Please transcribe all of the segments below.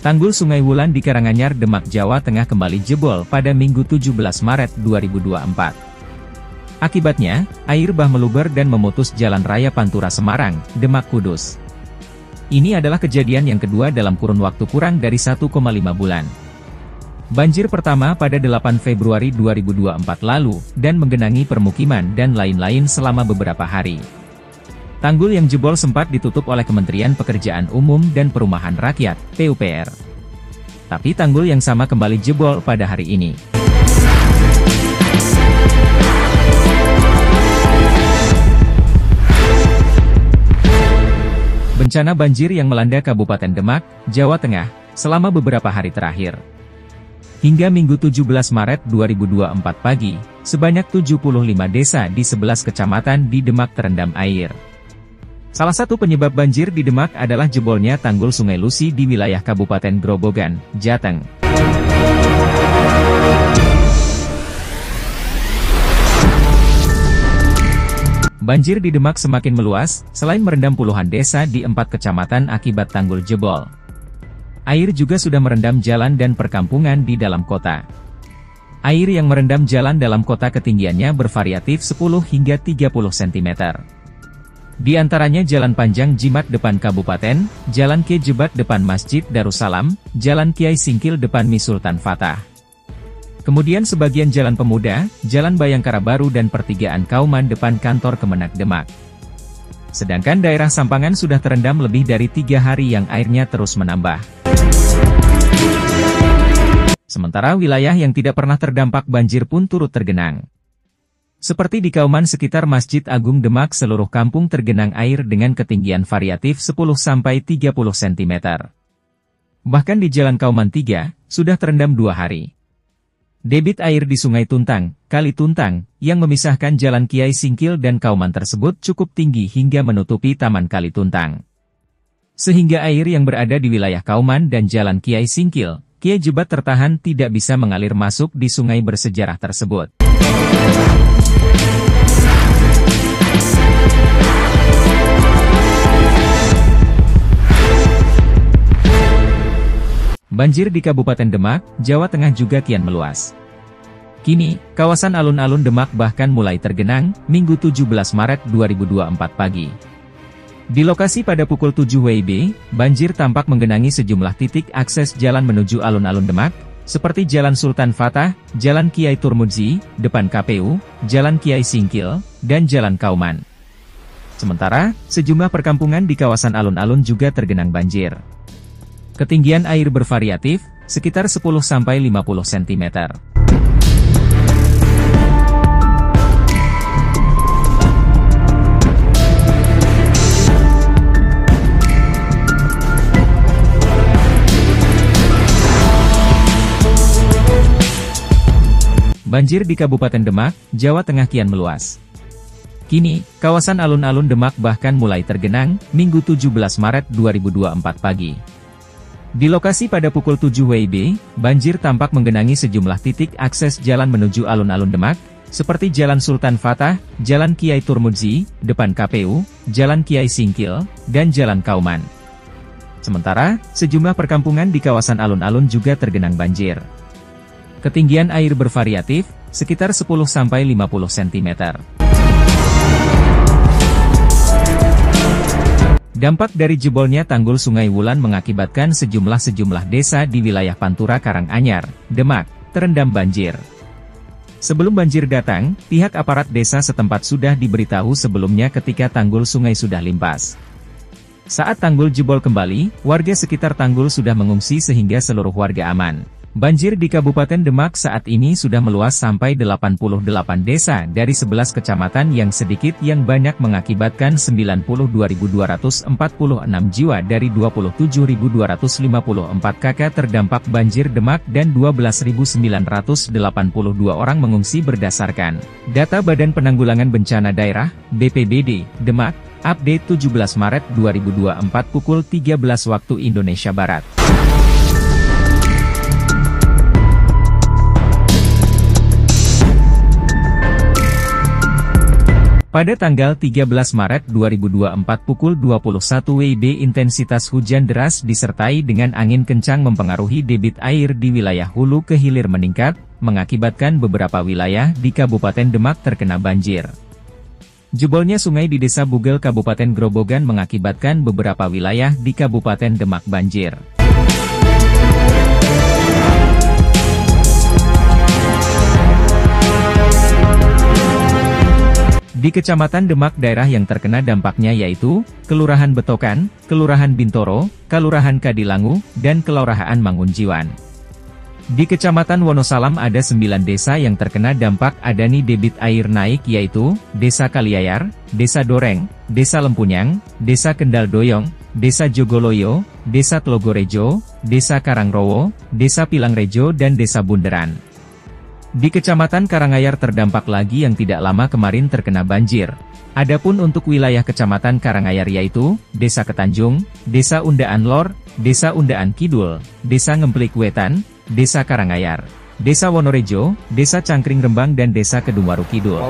Tanggul Sungai Wulan di Karanganyar, Demak, Jawa Tengah kembali jebol pada Minggu 17 Maret 2024. Akibatnya, air bah meluber dan memutus jalan raya Pantura Semarang, Demak Kudus. Ini adalah kejadian yang kedua dalam kurun waktu kurang dari 1,5 bulan. Banjir pertama pada 8 Februari 2024 lalu, dan menggenangi permukiman dan lain-lain selama beberapa hari. Tanggul yang jebol sempat ditutup oleh Kementerian Pekerjaan Umum dan Perumahan Rakyat, PUPR. Tapi tanggul yang sama kembali jebol pada hari ini. Bencana banjir yang melanda Kabupaten Demak, Jawa Tengah, selama beberapa hari terakhir. Hingga Minggu 17 Maret 2024 pagi, sebanyak 75 desa di 11 kecamatan di Demak terendam air. Salah satu penyebab banjir di Demak adalah jebolnya tanggul Sungai Lusi di wilayah Kabupaten Grobogan, Jateng. Banjir di Demak semakin meluas, selain merendam puluhan desa di 4 kecamatan akibat tanggul jebol. Air juga sudah merendam jalan dan perkampungan di dalam kota. Air yang merendam jalan dalam kota ketinggiannya bervariatif 10 hingga 30 cm. Di antaranya Jalan Panjang Jimat depan Kabupaten, Jalan Kiai Jebat depan Masjid Darussalam, Jalan Kiai Singkil depan Mi Sultan Fatah. Kemudian sebagian Jalan Pemuda, Jalan Bayangkara Baru dan pertigaan Kauman depan kantor Kemenak Demak. Sedangkan daerah Sampangan sudah terendam lebih dari 3 hari yang airnya terus menambah. Sementara wilayah yang tidak pernah terdampak banjir pun turut tergenang. Seperti di Kauman sekitar Masjid Agung Demak, seluruh kampung tergenang air dengan ketinggian variatif 10-30 cm. Bahkan di Jalan Kauman 3, sudah terendam 2 hari. Debit air di Sungai Tuntang, Kali Tuntang, yang memisahkan Jalan Kiai Singkil dan Kauman tersebut cukup tinggi hingga menutupi Taman Kali Tuntang. Sehingga air yang berada di wilayah Kauman dan Jalan Kiai Singkil, Kiai Jebat tertahan tidak bisa mengalir masuk di sungai bersejarah tersebut. Banjir di Kabupaten Demak, Jawa Tengah juga kian meluas. Kini, kawasan alun-alun Demak bahkan mulai tergenang, Minggu 17 Maret 2024 pagi. Di lokasi pada pukul 7 WIB, banjir tampak menggenangi sejumlah titik akses jalan menuju alun-alun Demak, seperti Jalan Sultan Fatah, Jalan Kiai Turmudzi, depan KPU, Jalan Kiai Singkil, dan Jalan Kauman. Sementara, sejumlah perkampungan di kawasan alun-alun juga tergenang banjir. Ketinggian air bervariatif, sekitar 10-50 cm. Banjir di Kabupaten Demak, Jawa Tengah kian meluas. Kini, kawasan alun-alun Demak bahkan mulai tergenang, Minggu 17 Maret 2024 pagi. Di lokasi pada pukul 7 WIB, banjir tampak menggenangi sejumlah titik akses jalan menuju alun-alun Demak, seperti Jalan Sultan Fatah, Jalan Kiai Turmudzi, depan KPU, Jalan Kiai Singkil, dan Jalan Kauman. Sementara, sejumlah perkampungan di kawasan alun-alun juga tergenang banjir. Ketinggian air bervariatif, sekitar 10-50 cm. Dampak dari jebolnya tanggul Sungai Wulan mengakibatkan sejumlah desa di wilayah Pantura Karanganyar, Demak, terendam banjir. Sebelum banjir datang, pihak aparat desa setempat sudah diberitahu sebelumnya ketika tanggul sungai sudah limpas. Saat tanggul jebol kembali, warga sekitar tanggul sudah mengungsi sehingga seluruh warga aman. Banjir di Kabupaten Demak saat ini sudah meluas sampai 88 desa dari 11 kecamatan yang sedikit yang banyak mengakibatkan 92.246 jiwa dari 27.254 kakak terdampak banjir Demak dan 12.982 orang mengungsi berdasarkan data Badan Penanggulangan Bencana Daerah, BPBD, Demak, update 17 Maret 2024 pukul 13 waktu Indonesia Barat. Pada tanggal 13 Maret 2024 pukul 21 WIB intensitas hujan deras disertai dengan angin kencang mempengaruhi debit air di wilayah hulu ke hilir meningkat, mengakibatkan beberapa wilayah di Kabupaten Demak terkena banjir. Jebolnya sungai di Desa Bugel Kabupaten Grobogan mengakibatkan beberapa wilayah di Kabupaten Demak banjir. Di Kecamatan Demak daerah yang terkena dampaknya yaitu, Kelurahan Betokan, Kelurahan Bintoro, Kelurahan Kadilangu, dan Kelurahan Mangunjiwan. Di Kecamatan Wonosalam ada 9 desa yang terkena dampak adanya debit air naik yaitu, Desa Kaliayar, Desa Doreng, Desa Lempunyang, Desa Kendal Doyong, Desa Jogoloyo, Desa Tlogorejo, Desa Karangrowo, Desa Pilangrejo dan Desa Bunderan. Di Kecamatan Karangayar terdampak lagi yang tidak lama kemarin terkena banjir. Adapun untuk wilayah Kecamatan Karangayar yaitu, Desa Ketanjung, Desa Undaan Lor, Desa Undaan Kidul, Desa Ngemplik Wetan, Desa Karangayar, Desa Wonorejo, Desa Cangkring Rembang dan Desa Kedungwaru Kidul.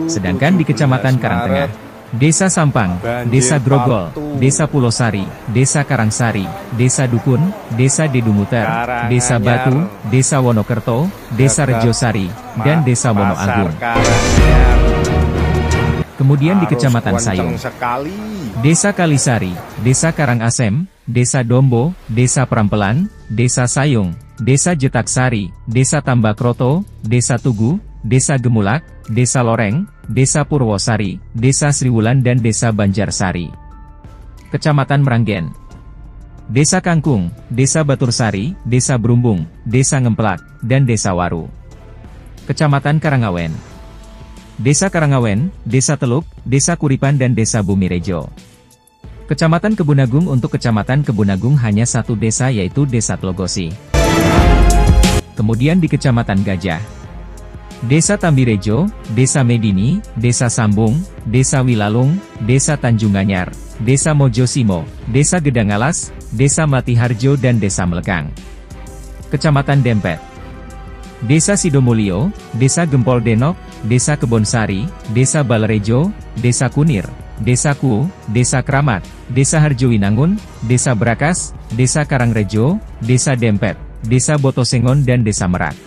Sedangkan di Kecamatan Karangtengah, Desa Sampang, Desa Grogol, Desa Pulosari, Desa Karangsari, Desa Dukun, Desa Dedumuter, Desa Batu, Desa Wonokerto, Desa Rejosari, dan Desa Wono Agung. Kemudian di Kecamatan Sayung, Desa Kalisari, Desa Karangasem, Desa Dombo, Desa Perampelan, Desa Sayung, Desa Jetaksari, Desa Tambakroto, Desa Tugu, Desa Gemulak, Desa Loreng, Desa Purwosari, Desa Sriwulan dan Desa Banjarsari. Kecamatan Meranggen, Desa Kangkung, Desa Batursari, Desa Brumbung, Desa Ngemplak, dan Desa Waru. Kecamatan Karangawen, Desa Karangawen, Desa Teluk, Desa Kuripan dan Desa Bumirejo. Kecamatan Kebunagung untuk Kecamatan Kebunagung hanya satu desa yaitu Desa Tlogosi. Kemudian di Kecamatan Gajah, Desa Tambirejo, Desa Medini, Desa Sambung, Desa Wilalung, Desa Tanjunganyar, Desa Mojosimo, Desa Gedangalas, Desa Matiharjo dan Desa Melekang. Kecamatan Dempet, Desa Sidomulyo, Desa Gempol Denok, Desa Kebonsari, Desa Balerejo, Desa Kunir, Desa Ku, Desa Kramat, Desa Harjowinangun, Desa Brakas, Desa Karangrejo, Desa Dempet, Desa Botosengon dan Desa Merak.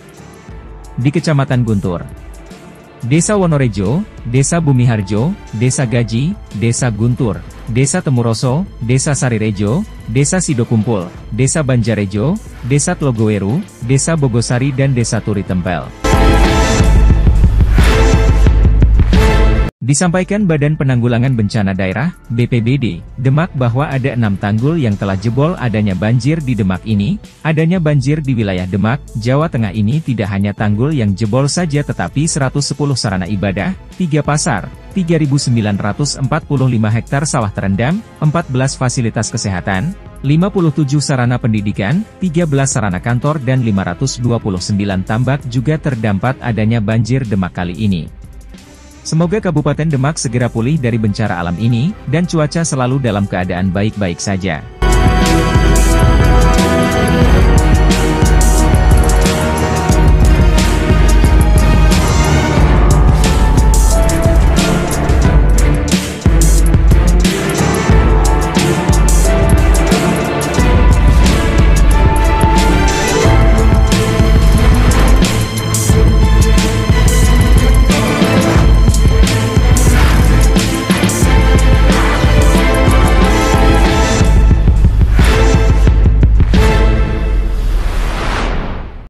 Di Kecamatan Guntur, Desa Wonorejo, Desa Bumiharjo, Desa Gaji, Desa Guntur, Desa Temuroso, Desa Sarirejo, Desa Sidokumpul, Desa Banjarejo, Desa Tlogoweru, Desa Bogosari dan Desa Turi Tempel. Disampaikan Badan Penanggulangan Bencana Daerah, BPBD, Demak bahwa ada 6 tanggul yang telah jebol adanya banjir di Demak ini. Adanya banjir di wilayah Demak, Jawa Tengah ini tidak hanya tanggul yang jebol saja tetapi 110 sarana ibadah, 3 pasar, 3.945 hektar sawah terendam, 14 fasilitas kesehatan, 57 sarana pendidikan, 13 sarana kantor dan 529 tambak juga terdampak adanya banjir Demak kali ini. Semoga Kabupaten Demak segera pulih dari bencana alam ini, dan cuaca selalu dalam keadaan baik-baik saja.